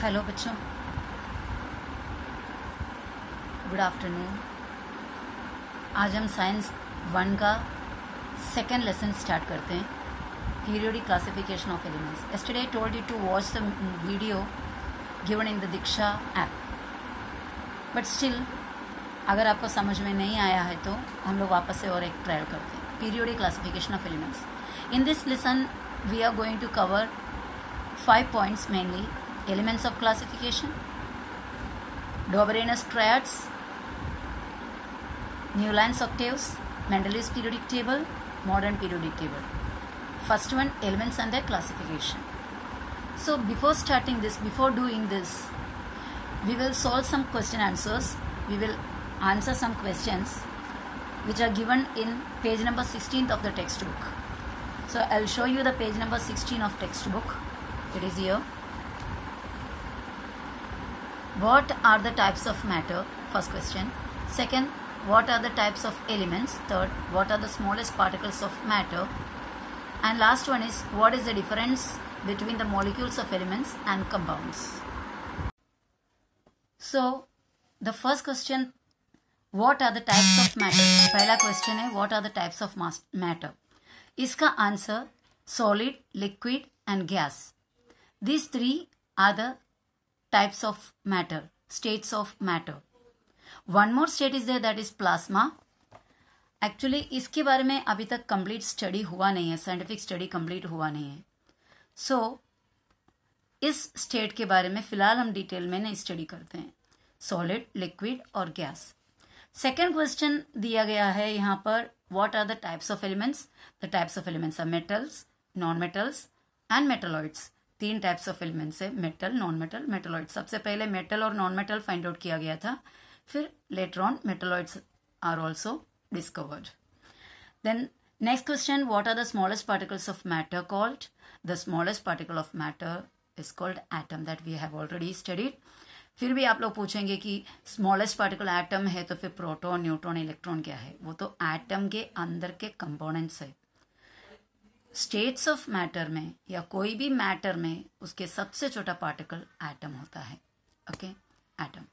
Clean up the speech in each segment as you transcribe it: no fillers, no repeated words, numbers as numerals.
Hello बच्चों, good afternoon. आज हम साइंस 1 का सेकेंड लेसन स्टार्ट करते हैं, periodic classification of elements. yesterday I told you to watch the video given in the Diksha app, but still अगर आपको समझ में नहीं आया है तो हम लोग वापस से और एक ट्रायल करते हैं। Periodic classification of elements. In this lesson we are going to cover 5 points mainly: elements of classification, Doberanus triads, Newland's octaves, Mendeleev's periodic table, modern periodic table. First one, elements and their classification. So before starting this, before doing this, we will solve some question answers. We will answer some questions which are given in page number 16 of the textbook. So I'll show you the page number 16 of textbook. It is here. What are the types of matter? First question. Second, what are the types of elements? Third, what are the smallest particles of matter? And last one is, what is the difference between the molecules of elements and compounds? So, the first question, what are the types of matter? पहला question है, what are the types of matter? इसका answer, solid, liquid and gas. These three are the types of matter, states of matter. One more state is there, that is plasma. Actually इसके बारे में अभी तक complete study हुआ नहीं है, scientific study complete हुआ नहीं है. So इस state के बारे में फिलहाल हम डिटेल में नहीं स्टडी करते हैं, solid, liquid और gas. Second question दिया गया है यहाँ पर, what are the types of elements? The types of elements are metals, non-metals and metalloids. 3 types of elements है, मेटल, नॉन मेटल, मेटलॉइड. सबसे पहले मेटल और नॉन मेटल फाइंड आउट किया गया था, फिर later on metalloids are also discovered. Then next question, what are the smallest particles of matter called? The smallest particle of matter is called atom, that we have already studied. फिर भी आप लोग पूछेंगे कि स्मॉलेस्ट पार्टिकल एटम है तो फिर proton, neutron, electron क्या है? वो तो एटम के अंदर के कंपोनेंट्स है. स्टेट्स ऑफ मैटर में या कोई भी मैटर में उसके सबसे छोटा पार्टिकल एटम होता है. Okay, atom.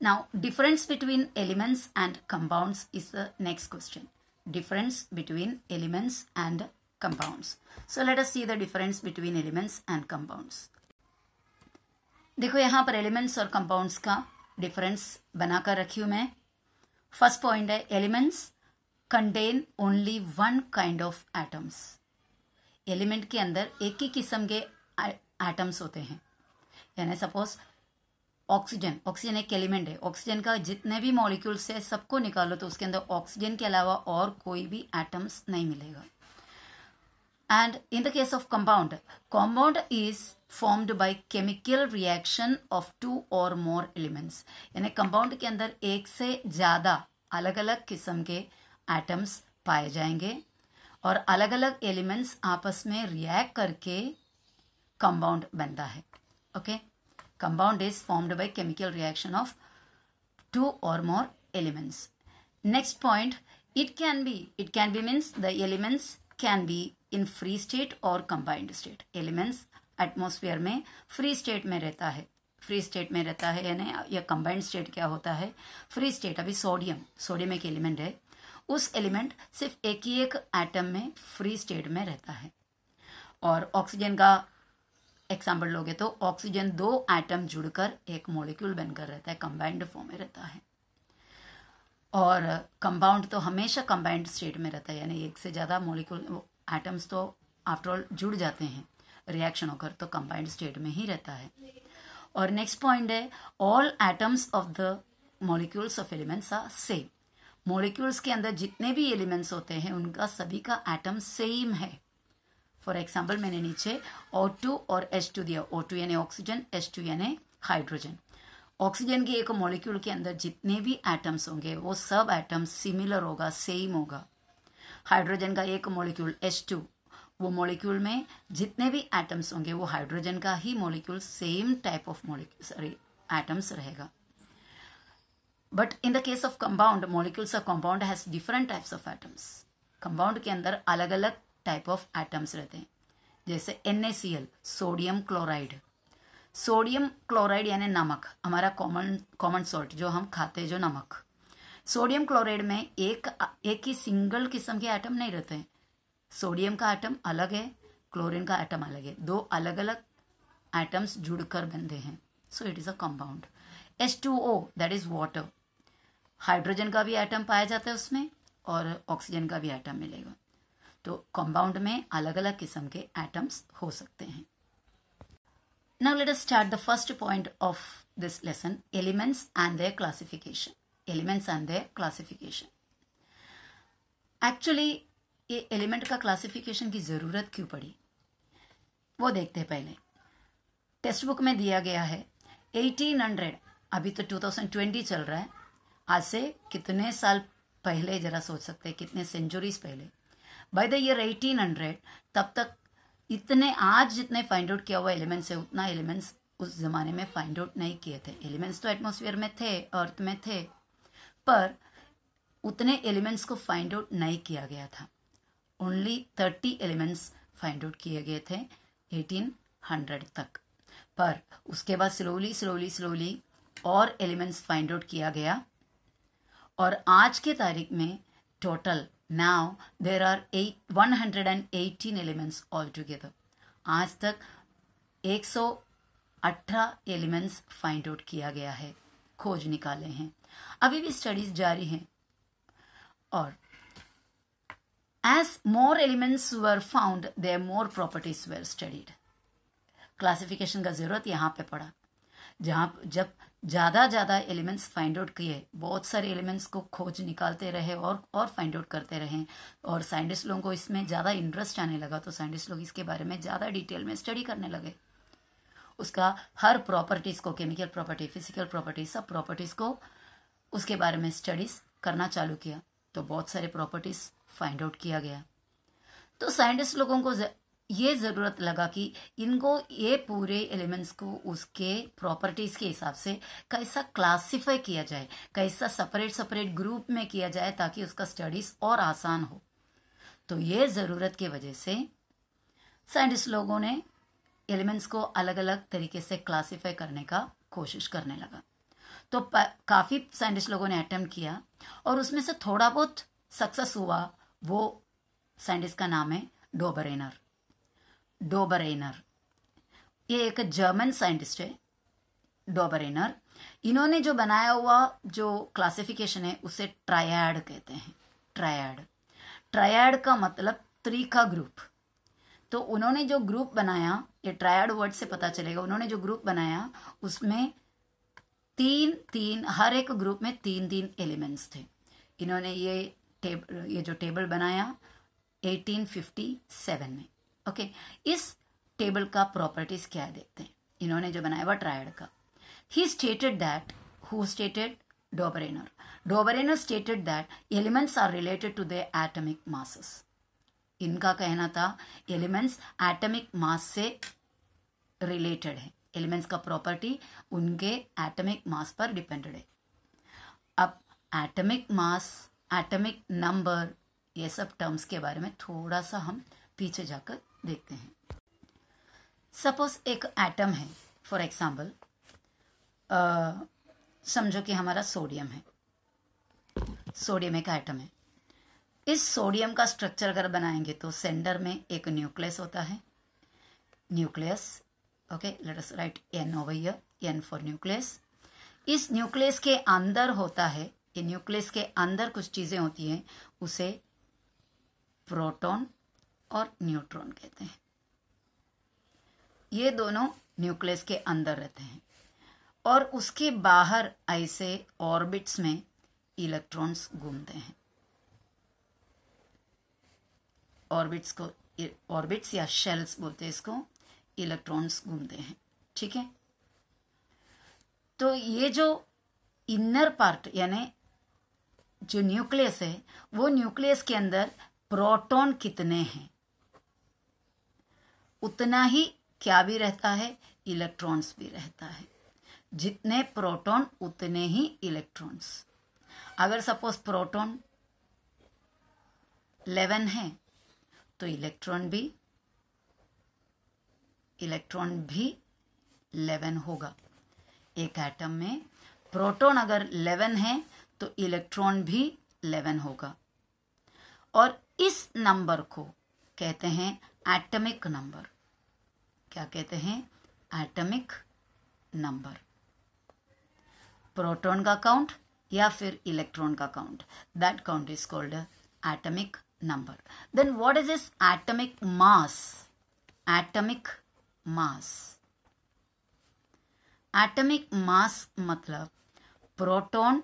Now difference between elements and compounds is the next question. Difference between elements and compounds. So let us see the difference between elements and compounds. देखो यहाँ पर एलिमेंट्स और कंपाउंड्स का difference बनाकर रखी हूं मैं. फर्स्ट पॉइंट है, elements contain only one kind of atoms. Element के अंदर एक ही किस्म के एटम्स होते हैं. यानी सपोज ऑक्सीजन, ऑक्सीजन एक एलिमेंट है. ऑक्सीजन का जितने भी मॉलिक्यूल्स है सबको निकालो तो उसके अंदर ऑक्सीजन के अलावा और कोई भी एटम्स नहीं मिलेगा. And in the case of compound, compound is formed by chemical reaction of 2 or more elements. यानी कंपाउंड के अंदर एक से ज्यादा अलग अलग किस्म के एटम्स पाए जाएंगे और अलग अलग एलिमेंट्स आपस में रिएक्ट करके कंपाउंड बनता है. Okay, compound is formed by chemical reaction of 2 or more elements. Next point, it can be means the elements can be in free state और कंबाइंड स्टेट. एलिमेंट्स एटमॉस्फेयर में free state में रहता है, free state में रहता है. यानी या कंबाइंड स्टेट क्या होता है? फ्री स्टेट, अभी सोडियम एक एलिमेंट है, उस एलिमेंट सिर्फ एक ही एक एटम में फ्री स्टेट में रहता है. और ऑक्सीजन का एग्जाम्पल लोगे तो ऑक्सीजन 2 एटम जुड़कर एक मॉलिक्यूल बनकर रहता है, कंबाइंड फॉर्म में रहता है. और कंपाउंड तो हमेशा कंबाइंड स्टेट में रहता है, यानी एक से ज्यादा मॉलिक्यूल एटम्स तो आफ्टर ऑल जुड़ जाते हैं रिएक्शन होकर, तो कंबाइंड स्टेट में ही रहता है. और नेक्स्ट पॉइंट है, all atoms of the molecules of elements are same. Molecules के अंदर जितने भी एलिमेंट्स होते हैं उनका सभी का एटम सेम है. फॉर एग्जाम्पल मैंने नीचे O2 और H2 दिया. O2 यानी ऑक्सीजन, H2 यानी हाइड्रोजन. ऑक्सीजन के एक मॉलिक्यूल के अंदर जितने भी एटम्स होंगे वो सब एटम सिमिलर होगा, सेम होगा. हाइड्रोजन का एक मॉलिक्यूल H2, वो मॉलिक्यूल में जितने भी एटम्स होंगे वो हाइड्रोजन का ही molecule, same type of atoms रहेगा. But in the case of compound, molecules of compound has different types of atoms. Compound के अंदर अलग अलग type of atoms रहते हैं. जैसे NaCl, sodium chloride, sodium chloride यानी नमक, हमारा कॉमन सॉल्ट जो हम खाते हैं, जो नमक, सोडियम क्लोराइड में एक ही सिंगल किस्म के एटम नहीं रहते हैं। सोडियम का एटम अलग है, क्लोरीन का एटम अलग है, दो अलग अलग एटम्स जुड़कर बंधे हैं, so it is a compound. H2O that is water, hydrogen का भी एटम पाया जाता है उसमें और ऑक्सीजन का भी एटम मिलेगा। तो कंपाउंड में अलग अलग किस्म के एटम्स हो सकते हैं। Now let us start the first point of this lesson, elements and their classification. Elements and their classification. Actually ये एलिमेंट का क्लासिफिकेशन की ज़रूरत क्यों पड़ी वो देखते हैं पहले। टेक्स्ट बुक में दिया गया है 1800, अभी तो 2020 चल रहा है, आज से कितने साल पहले जरा सोच सकते हैं, कितने सेंचुरीज पहले, बाय द ईयर 1800 तब तक इतने आज जितने फाइंड आउट किया हुआ एलिमेंट्स है उतना एलिमेंट्स उस जमाने में फाइंड आउट नहीं किए थे। एलिमेंट्स तो एटमॉस्फेयर में थे, अर्थ में थे, पर उतने एलिमेंट्स को फाइंड आउट नहीं किया गया था। ओनली 30 एलिमेंट्स फाइंड आउट किए गए थे 1800 तक, पर उसके बाद स्लोली और एलिमेंट्स फाइंड आउट किया गया और आज के तारीख में total now there are 118 elements altogether. आज तक 118 एलिमेंट्स फाइंड आउट किया गया है, खोज निकाले हैं, अभी भी स्टडीज जारी हैं। और as more elements were found their more properties were studied. Classification का जरूरत यहाँ पे पड़ा, जब ज़्यादा एलिमेंट्स फाइंड आउट किए, बहुत सारे एलिमेंट्स को खोज निकालते रहे और फाइंड आउट करते रहे और साइंटिस्ट लोगों को इसमें ज़्यादा इंटरेस्ट आने लगा, तो साइंटिस्ट लोग इसके बारे में ज़्यादा डिटेल में स्टडी करने लगे। उसका हर प्रॉपर्टीज़ को, केमिकल प्रॉपर्टी, फिजिकल प्रॉपर्टी, सब प्रॉपर्टीज़ को उसके बारे में स्टडीज करना चालू किया, तो बहुत सारे प्रॉपर्टीज़ फाइंड आउट किया गया। तो साइंटिस्ट लोगों को ये ज़रूरत लगा कि इनको ये पूरे एलिमेंट्स को उसके प्रॉपर्टीज़ के हिसाब से कैसा क्लासिफाई किया जाए, कैसा सेपरेट ग्रुप में किया जाए ताकि उसका स्टडीज़ और आसान हो। तो ये ज़रूरत की वजह से साइंटिस्ट लोगों ने एलिमेंट्स को अलग अलग तरीके से क्लासिफाई करने का कोशिश करने लगा। तो काफ़ी साइंटिस्ट लोगों ने अटेम्प्ट किया और उसमें से थोड़ा बहुत सक्सेस हुआ। वो साइंटिस्ट का नाम है डोबरेनर। ये एक जर्मन साइंटिस्ट है, डोबरेनर। इन्होंने जो बनाया हुआ जो क्लासिफिकेशन है उसे ट्रायड कहते हैं। ट्रायड का मतलब 3 का ग्रुप। तो उन्होंने जो ग्रुप बनाया, ये ट्रायड वर्ड से पता चलेगा, उन्होंने जो ग्रुप बनाया उसमें 3 हर एक ग्रुप में 3 एलिमेंट्स थे। इन्होंने ये जो टेबल बनाया 1857 में। ओके, इस टेबल का प्रॉपर्टीज क्या है देखते हैं। इन्होंने जो बनाया हुआ ट्रायड का, he stated that, who stated? Dobereiner stated that elements are related to the atomic masses. इनका कहना था एलिमेंट्स एटॉमिक मास से रिलेटेड है, एलिमेंट्स का प्रॉपर्टी उनके एटॉमिक मास पर डिपेंडेड है। अब एटॉमिक मास, एटॉमिक नंबर, ये सब टर्म्स के बारे में थोड़ा सा हम पीछे जाकर देखते हैं। सपोज एक एटम है, फॉर एग्जाम्पल समझो कि हमारा सोडियम है, सोडियम एक एटम है। इस सोडियम का स्ट्रक्चर अगर बनाएंगे तो सेंटर में एक न्यूक्लियस होता है, nucleus. Okay, let us right N over here, N for nucleus. इस न्यूक्लियस के अंदर होता है, ये न्यूक्लियस के अंदर कुछ चीजें होती हैं, उसे प्रोटॉन और न्यूट्रॉन कहते हैं। ये दोनों न्यूक्लियस के अंदर रहते हैं और उसके बाहर ऐसे ऑर्बिट्स में इलेक्ट्रॉन्स घूमते हैं। ऑर्बिट्स या शेल्स बोलते हैं इसको, इलेक्ट्रॉन्स घूमते हैं। ठीक है, तो ये जो इनर पार्ट यानी जो न्यूक्लियस है, वो न्यूक्लियस के अंदर प्रोटॉन कितने हैं उतना ही क्या भी रहता है, इलेक्ट्रॉन्स भी रहता है। जितने प्रोटॉन उतने ही इलेक्ट्रॉन्स। अगर सपोज प्रोटॉन 11 है तो इलेक्ट्रॉन भी 11 होगा। एक एटम में प्रोटॉन अगर 11 है तो इलेक्ट्रॉन भी 11 होगा, और इस नंबर को कहते हैं एटॉमिक नंबर। क्या कहते हैं? Atomic number. प्रोटॉन का काउंट या फिर इलेक्ट्रॉन का count, that count is called atomic number. Then what is this atomic mass? Atomic mass, atomic mass मतलब प्रोटॉन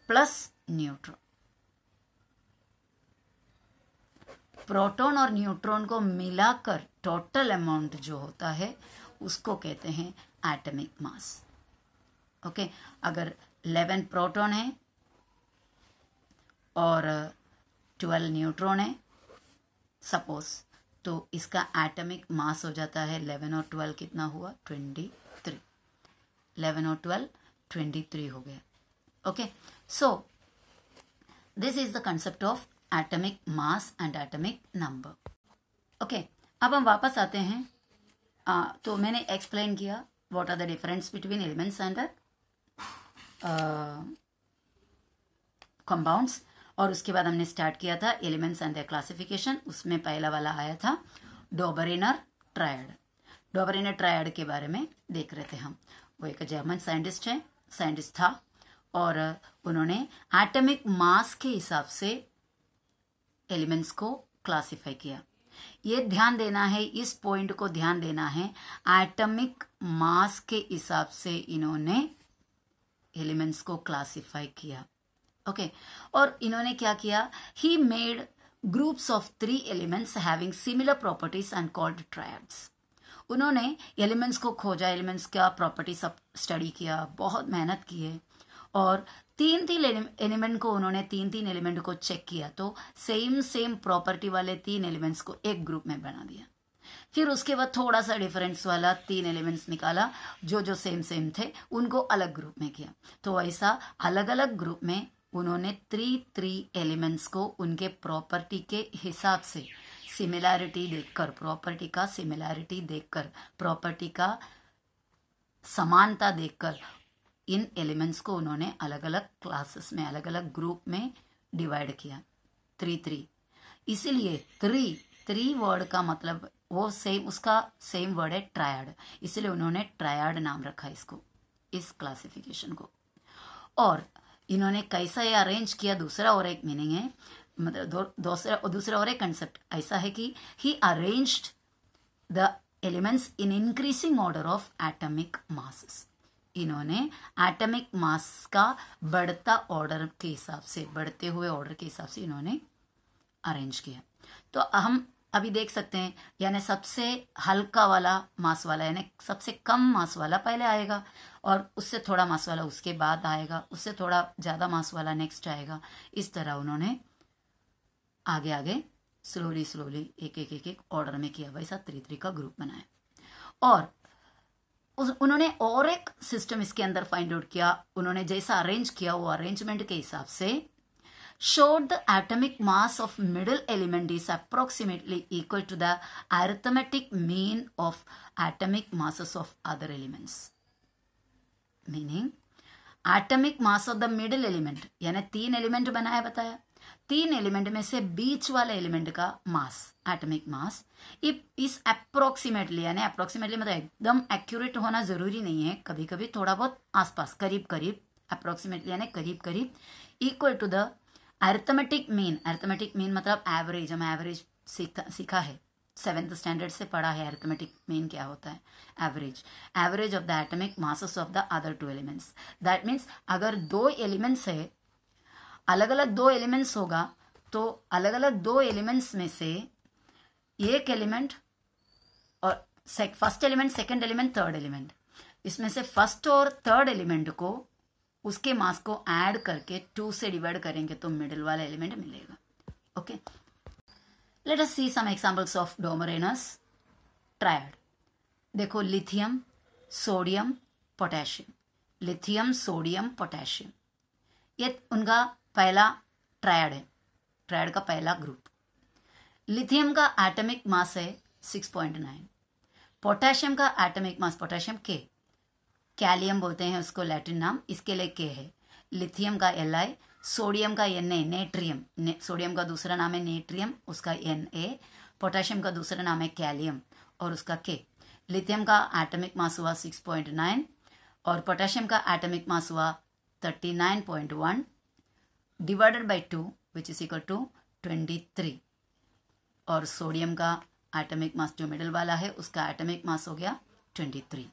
प्लस न्यूट्रॉन। प्रोटॉन और न्यूट्रॉन को मिलाकर टोटल अमाउंट जो होता है उसको कहते हैं एटॉमिक मास। ओके, अगर 11 प्रोटॉन है और 12 न्यूट्रॉन है सपोज, तो इसका एटॉमिक मास हो जाता है 11 और 12 कितना हुआ? 23। 11 और 12 23 हो गया। Okay, so this is the concept of atomic mass and atomic number. Okay, अब हम वापस आते हैं। तो मैंने एक्सप्लेन किया what are the difference between elements and compounds, और उसके बाद हमने स्टार्ट किया था एलिमेंट्स एंड द क्लासिफिकेशन। उसमें पहला वाला आया था डोबरिनर ट्रायड। डोबरिनर ट्रायड के बारे में देख रहे थे हम। वो एक जर्मन साइंटिस्ट था, और उन्होंने एटॉमिक मास के हिसाब से एलिमेंट्स को क्लासिफाई किया। ये ध्यान देना है, इस पॉइंट को ध्यान देना है, एटॉमिक मास के हिसाब से इन्होंने एलिमेंट्स को क्लासिफाई किया। ओके, और इन्होंने क्या किया? He made groups of 3 elements having similar properties and called triads. उन्होंने एलिमेंट्स को खोजा, एलिमेंट्स का प्रॉपर्टी सब स्टडी किया, बहुत मेहनत की है, और 3 एलिमेंट को उन्होंने 3 एलिमेंट को चेक किया, तो सेम प्रॉपर्टी वाले 3 एलिमेंट्स को एक ग्रुप में बना दिया। फिर उसके बाद थोड़ा सा डिफरेंस वाला 3 एलिमेंट्स निकाला, जो सेम थे उनको अलग ग्रुप में किया। तो ऐसा अलग अलग ग्रुप में उन्होंने 3 एलिमेंट्स को उनके प्रॉपर्टी के हिसाब से सिमिलैरिटी देखकर, प्रॉपर्टी का सिमिलैरिटी देखकर, प्रॉपर्टी का समानता देखकर इन एलिमेंट्स को उन्होंने अलग अलग क्लासेस में, अलग अलग ग्रुप में डिवाइड किया। 3 इसीलिए 3 वर्ड का मतलब वो उसका सेम वर्ड है ट्रायड, इसलिए उन्होंने ट्रायड नाम रखा इसको, इस क्लासिफिकेशन को। और इन्होंने कैसा ये अरेंज किया, दूसरा और एक मीनिंग है, मतलब दूसरा और एक कंसेप्ट ऐसा है कि he arranged the elements in increasing order of atomic masses. इन्होंने एटॉमिक मास का बढ़ता ऑर्डर के हिसाब से, बढ़ते हुए ऑर्डर के हिसाब से इन्होंने अरेंज किया। तो हम अभी देख सकते हैं, यानी सबसे हल्का वाला मास वाला, यानी सबसे कम मास वाला पहले आएगा, और उससे थोड़ा मास वाला उसके बाद आएगा, उससे थोड़ा ज्यादा मास वाला नेक्स्ट आएगा। इस तरह उन्होंने आगे आगे स्लोली एक ऑर्डर में किया, वैसा 3 का ग्रुप बनाया। और उन्होंने और एक सिस्टम इसके अंदर फाइंड आउट किया। उन्होंने जैसा अरेंज किया, वो अरेंजमेंट के हिसाब से showed the atomic mass of middle element is approximately equal to the arithmetic mean of atomic masses of other elements. Meaning, atomic mass of the middle element, यानी 3 element बनाया, बताया 3 एलिमेंट में से बीच वाले एलिमेंट का मास, एटॉमिक मास, इस approximately, यानी approximately मतलब एकदम एक्यूरेट होना जरूरी नहीं है, कभी कभी थोड़ा बहुत आसपास, करीब, अप्रोक्सीमेटली यानी करीब equal to the arithmetic mean. Arithmetic mean मतलब एवरेज, हम एवरेज सीखा है, 7th स्टैंडर्ड से पढ़ा है अरिथमेटिक मीन क्या होता है। Average of the atomic masses of the other 2 elements. That means अगर 2 एलिमेंट्स है, अलग अलग 2 एलिमेंट्स होगा, तो अलग अलग 2 एलिमेंट्स में से एक एलिमेंट और first element, second element, third element, इसमें से फर्स्ट और थर्ड एलिमेंट को उसके मास को ऐड करके 2 से डिवाइड करेंगे तो मिडिल वाला एलिमेंट मिलेगा। Okay, let us see some examples of Dobereiner's triad. देखो, lithium, sodium, potassium, lithium, sodium, potassium, ये उनका पहला ट्रायड है, ट्रायड का पहला ग्रुप। लिथियम का एटॉमिक मास है 6.9, पोटेशियम का एटॉमिक मास, पोटेशियम के, कैलियम बोलते हैं उसको लैटिन नाम, इसके लिए के है। लिथियम का Li, सोडियम का Na, नेट्रियम, सोडियम का दूसरा नाम है नेट्रियम, उसका Na, पोटेशियम का दूसरा नाम है कैलियम और उसका के। लिथियम का एटॉमिक मास हुआ 6.9 और पोटेशियम का एटॉमिक मास हुआ 39.1 divided by 2 which is equal to 23 और सोडियम का एटॉमिक मास जो मिडल वाला है उसका एटॉमिक मास हो गया 23।